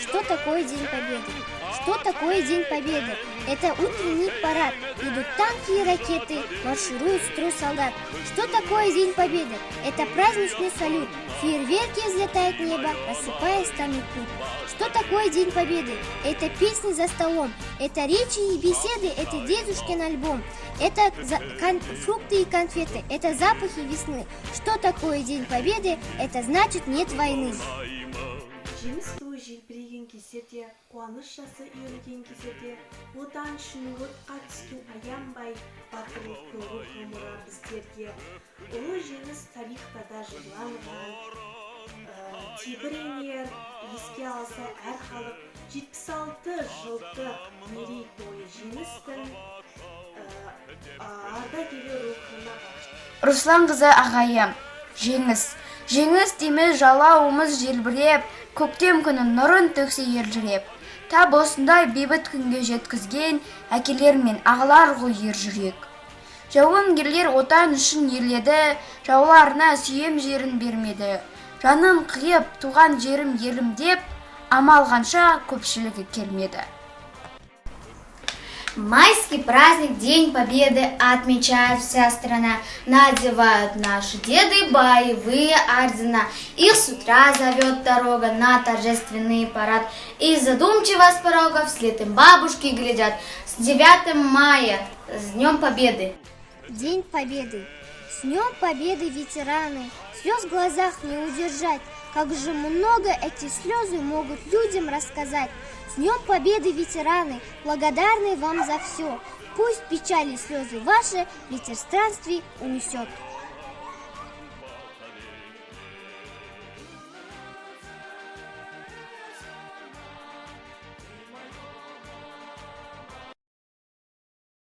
Что такое День Победы? Что такое День Победы? Это утренний парад. Идут танки и ракеты, маршируют строй солдат. Что такое День Победы? Это праздничный салют. Фейерверки взлетают в небо, рассыпаясь там и тут. Что такое День Победы? Это песни за столом, это речи и беседы, это дедушкин альбом. Это фрукты и конфеты, это запахи весны. Что такое День Победы? Это значит нет войны. Жеңіс туы желбіреген кездерде, қуаныш жасы үйірілген кездерде, отан үшін отқа түскен аянбай батырлықтың рухы мұра біздерге. Ұлы жеңіс тарихтада жырланған, тебіренер, еске алса әр халық 76 жылдық мерейтойы жеңістің ардагері рухына бағышталған. Руслан қызы ағайым, жеңіс дейміз жалауымыз желбіреп, көктем күні нұрын төксе ержіреп. Тап осындай бейбіт күнге жеткізген әкелер мен ағалар ғой ержүрек. Жауынгерлер отан үшін ерледі, жауларына сүйем жерін бермеді. Жанын қиып туған жерім елім деп, амал қанша көпшілігі келмеді. Майский праздник, День Победы, отмечает вся страна. Надевают наши деды боевые ордена. Их с утра зовет дорога на торжественный парад. И задумчиво с порога вслед им бабушки глядят. С 9 мая, с Днем Победы. День Победы. С Днем Победы, ветераны. Слез в глазах не удержать. Как же много эти слезы могут людям рассказать. С Днем Победы, ветераны, благодарны вам за все. Пусть печали слезы ваши ветер странствий унесет.